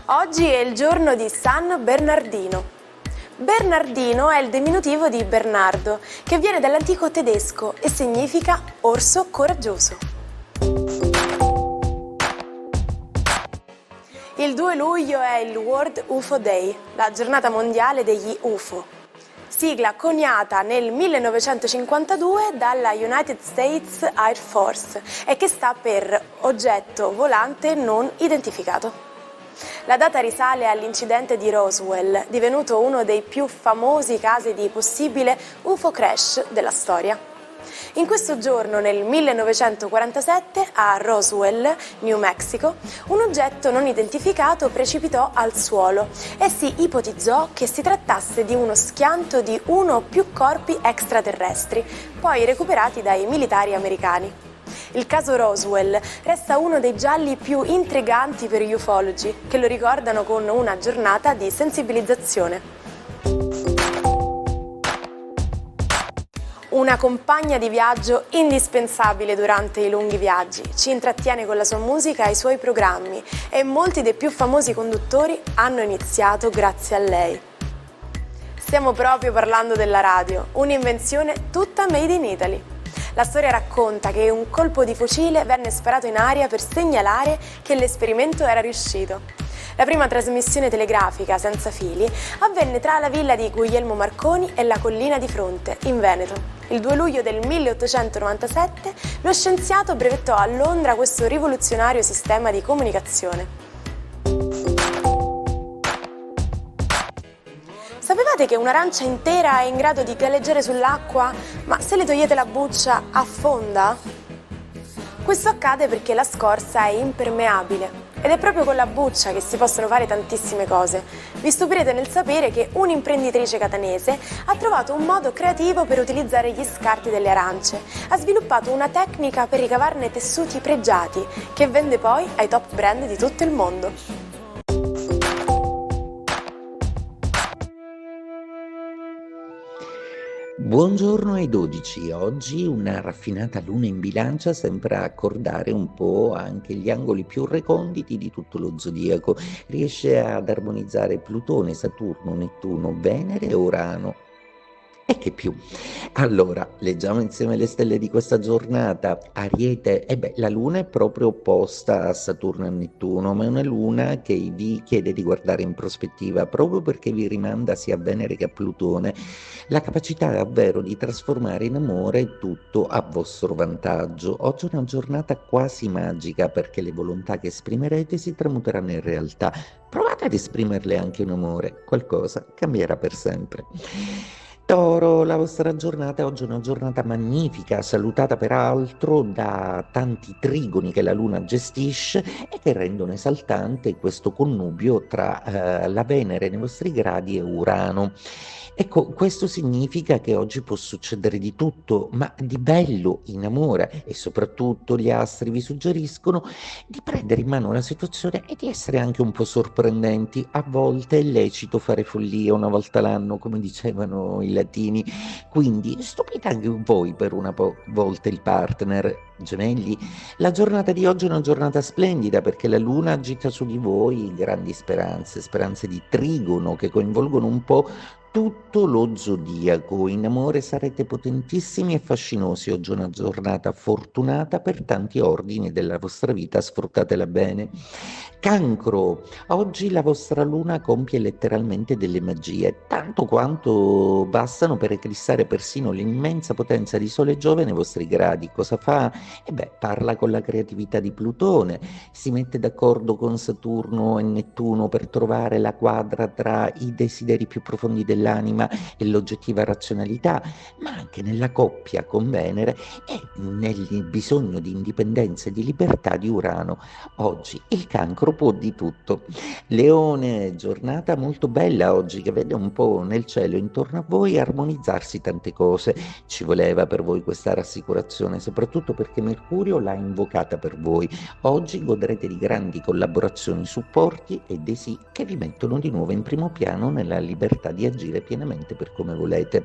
Oggi è il giorno di San Bernardino. Bernardino è il diminutivo di Bernardo, che viene dall'antico tedesco e significa orso coraggioso. Il 2 luglio è il World UFO Day, la giornata mondiale degli UFO, sigla coniata nel 1952 dalla United States Air Force e che sta per oggetto volante non identificato. La data risale all'incidente di Roswell, divenuto uno dei più famosi casi di possibile UFO crash della storia. In questo giorno, nel 1947, a Roswell, New Mexico, un oggetto non identificato precipitò al suolo e si ipotizzò che si trattasse di uno schianto di uno o più corpi extraterrestri, poi recuperati dai militari americani. Il caso Roswell resta uno dei gialli più intriganti per gli ufologi, che lo ricordano con una giornata di sensibilizzazione. Una compagna di viaggio indispensabile durante i lunghi viaggi, ci intrattiene con la sua musica e i suoi programmi e molti dei più famosi conduttori hanno iniziato grazie a lei. Stiamo proprio parlando della radio, un'invenzione tutta made in Italy. La storia racconta che un colpo di fucile venne sparato in aria per segnalare che l'esperimento era riuscito. La prima trasmissione telegrafica senza fili avvenne tra la villa di Guglielmo Marconi e la collina di Fronte, in Veneto. Il 2 luglio del 1897 lo scienziato brevettò a Londra questo rivoluzionario sistema di comunicazione. Sapevate che un'arancia intera è in grado di galleggiare sull'acqua, ma se le togliete la buccia affonda? Questo accade perché la scorza è impermeabile ed è proprio con la buccia che si possono fare tantissime cose. Vi stupirete nel sapere che un'imprenditrice catanese ha trovato un modo creativo per utilizzare gli scarti delle arance. Ha sviluppato una tecnica per ricavarne tessuti pregiati che vende poi ai top brand di tutto il mondo. Buongiorno ai 12, oggi una raffinata luna in bilancia sembra accordare un po' anche gli angoli più reconditi di tutto lo zodiaco, riesce ad armonizzare Plutone, Saturno, Nettuno, Venere e Urano. E che più? Allora, leggiamo insieme le stelle di questa giornata. Ariete, la luna è proprio opposta a Saturno e Nettuno, ma è una luna che vi chiede di guardare in prospettiva, proprio perché vi rimanda sia a Venere che a Plutone la capacità davvero di trasformare in amore tutto a vostro vantaggio. Oggi è una giornata quasi magica perché le volontà che esprimerete si tramuteranno in realtà. Provate ad esprimerle anche in amore, qualcosa cambierà per sempre. Toro, la vostra giornata oggi è una giornata magnifica, salutata peraltro da tanti trigoni che la Luna gestisce e che rendono esaltante questo connubio tra la Venere nei vostri gradi e Urano. Ecco, questo significa che oggi può succedere di tutto, ma di bello in amore, e soprattutto gli astri vi suggeriscono di prendere in mano la situazione e di essere anche un po' sorprendenti. A volte è lecito fare follia una volta l'anno, come dicevano i latini, quindi stupite anche voi per una volta il partner. Gemelli, la giornata di oggi è una giornata splendida perché la Luna agita su di voi grandi speranze, speranze di trigono che coinvolgono un po' tutto lo zodiaco. In amore sarete potentissimi e fascinosi. Oggi è una giornata fortunata per tanti ordini della vostra vita, sfruttatela bene. Cancro, oggi la vostra luna compie letteralmente delle magie, tanto quanto bastano per eclissare persino l'immensa potenza di Sole e Giove nei vostri gradi. Cosa fa? Parla con la creatività di Plutone, si mette d'accordo con Saturno e Nettuno per trovare la quadra tra i desideri più profondi dell'anima dell'anima e l'oggettiva razionalità, ma anche nella coppia con Venere e nel bisogno di indipendenza e di libertà di Urano. Oggi il Cancro può di tutto. Leone, giornata molto bella oggi che vede un po' nel cielo intorno a voi armonizzarsi tante cose. Ci voleva per voi questa rassicurazione, soprattutto perché Mercurio l'ha invocata per voi. Oggi godrete di grandi collaborazioni, supporti e dei sì che vi mettono di nuovo in primo piano nella libertà di agire pienamente per come volete.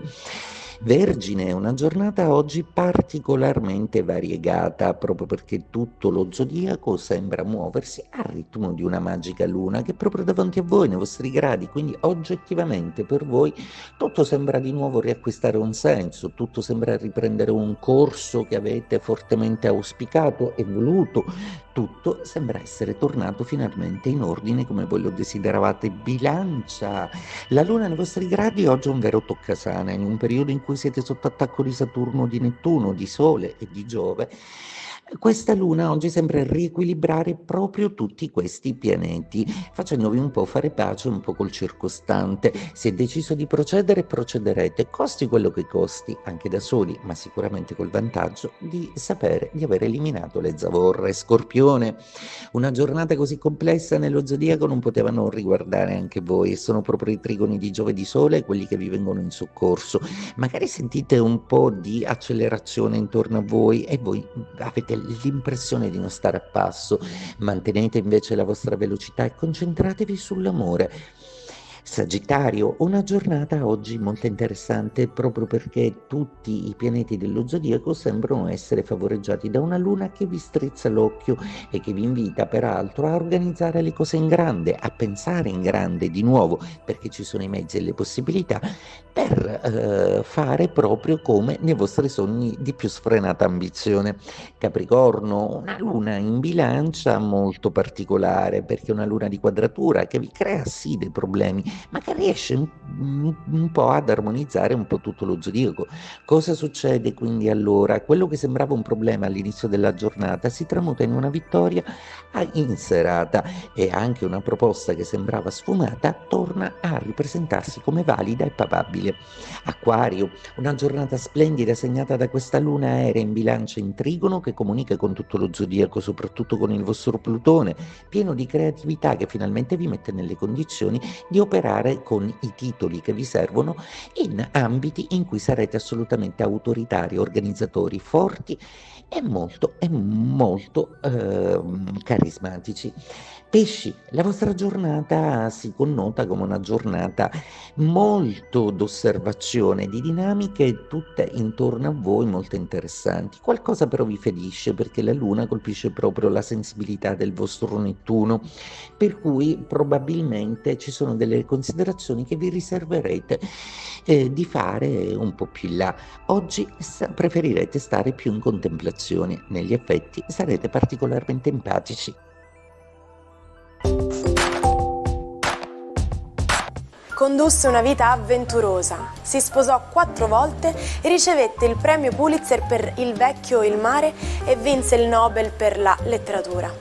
Vergine, una giornata oggi particolarmente variegata, proprio perché tutto lo zodiaco sembra muoversi al ritmo di una magica luna che è proprio davanti a voi, nei vostri gradi, quindi oggettivamente per voi tutto sembra di nuovo riacquistare un senso, tutto sembra riprendere un corso che avete fortemente auspicato e voluto, tutto sembra essere tornato finalmente in ordine come voi lo desideravate. Bilancia, la luna nei vostri gradi oggi è un vero toccasana, in un periodo in cui siete sotto attacco di Saturno, di Nettuno, di Sole e di Giove. Questa luna oggi sembra riequilibrare proprio tutti questi pianeti, facendovi un po' fare pace un po' col circostante. Si è deciso di procedere, procederete, costi quello che costi, anche da soli, ma sicuramente col vantaggio di sapere di aver eliminato le zavorre. Scorpione, una giornata così complessa nello zodiaco non poteva non riguardare anche voi, e sono proprio i trigoni di Giove e di Sole quelli che vi vengono in soccorso. Magari sentite un po' di accelerazione intorno a voi e voi avete l'impressione di non stare a passo. Mantenete invece la vostra velocità e concentratevi sull'amore. Sagittario, una giornata oggi molto interessante proprio perché tutti i pianeti dello zodiaco sembrano essere favoreggiati da una luna che vi strizza l'occhio e che vi invita peraltro a organizzare le cose in grande, a pensare in grande di nuovo, perché ci sono i mezzi e le possibilità per fare proprio come nei vostri sogni di più sfrenata ambizione. Capricorno, una luna in bilancia molto particolare perché è una luna di quadratura che vi crea sì dei problemi, ma che riesce un po' ad armonizzare un po' tutto lo zodiaco. Cosa succede quindi allora? Quello che sembrava un problema all'inizio della giornata si tramuta in una vittoria in serata e anche una proposta che sembrava sfumata torna a ripresentarsi come valida e papabile. Acquario, una giornata splendida segnata da questa luna aerea in bilancia in trigono che comunica con tutto lo zodiaco, soprattutto con il vostro Plutone, pieno di creatività che finalmente vi mette nelle condizioni di operare con i titoli che vi servono in ambiti in cui sarete assolutamente autoritari, organizzatori forti e molto carismatici. Pesci, la vostra giornata si connota come una giornata molto d'osservazione, di dinamiche tutte intorno a voi molto interessanti. Qualcosa però vi ferisce perché la luna colpisce proprio la sensibilità del vostro Nettuno, per cui probabilmente ci sono delle considerazioni che vi riserverete di fare un po' più in là. Oggi preferirete stare più in contemplazione, negli effetti sarete particolarmente empatici. Condusse una vita avventurosa, si sposò 4 volte e ricevette il premio Pulitzer per Il vecchio e il mare e vinse il Nobel per la letteratura.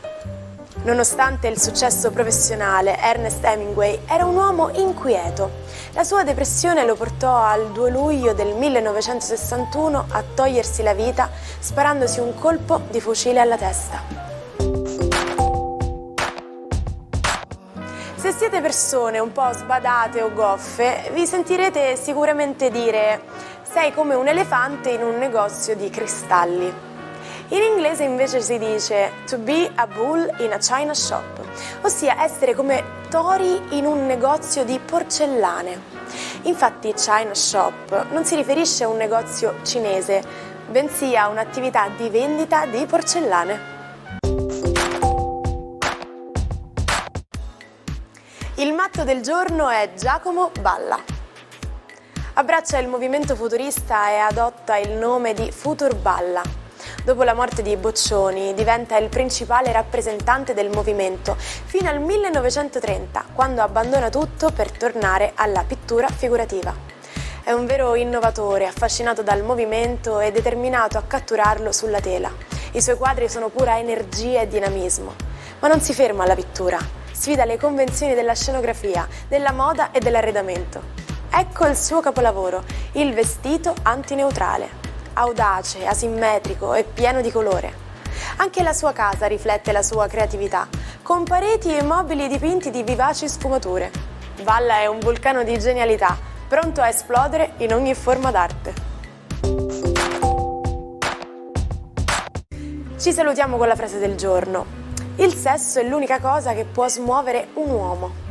Nonostante il successo professionale, Ernest Hemingway era un uomo inquieto. La sua depressione lo portò al 2 luglio del 1961 a togliersi la vita sparandosi un colpo di fucile alla testa. Se siete persone un po' sbadate o goffe, vi sentirete sicuramente dire «sei come un elefante in un negozio di cristalli». In inglese invece si dice «to be a bull in a china shop», ossia essere come tori in un negozio di porcellane. Infatti china shop non si riferisce a un negozio cinese, bensì a un'attività di vendita di porcellane. Il matto del giorno è Giacomo Balla. Abbraccia il movimento futurista e adotta il nome di Futur Balla. Dopo la morte di Boccioni diventa il principale rappresentante del movimento fino al 1930, quando abbandona tutto per tornare alla pittura figurativa. È un vero innovatore, affascinato dal movimento e determinato a catturarlo sulla tela. I suoi quadri sono pura energia e dinamismo, ma non si ferma alla pittura. Sfida le convenzioni della scenografia, della moda e dell'arredamento. Ecco il suo capolavoro, il vestito antineutrale. Audace, asimmetrico e pieno di colore. Anche la sua casa riflette la sua creatività, con pareti e mobili dipinti di vivaci sfumature. Valla è un vulcano di genialità, pronto a esplodere in ogni forma d'arte. Ci salutiamo con la frase del giorno. Il sesso è l'unica cosa che può smuovere un uomo.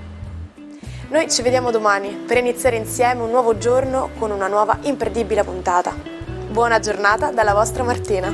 Noi ci vediamo domani per iniziare insieme un nuovo giorno con una nuova imperdibile puntata. Buona giornata dalla vostra Martina.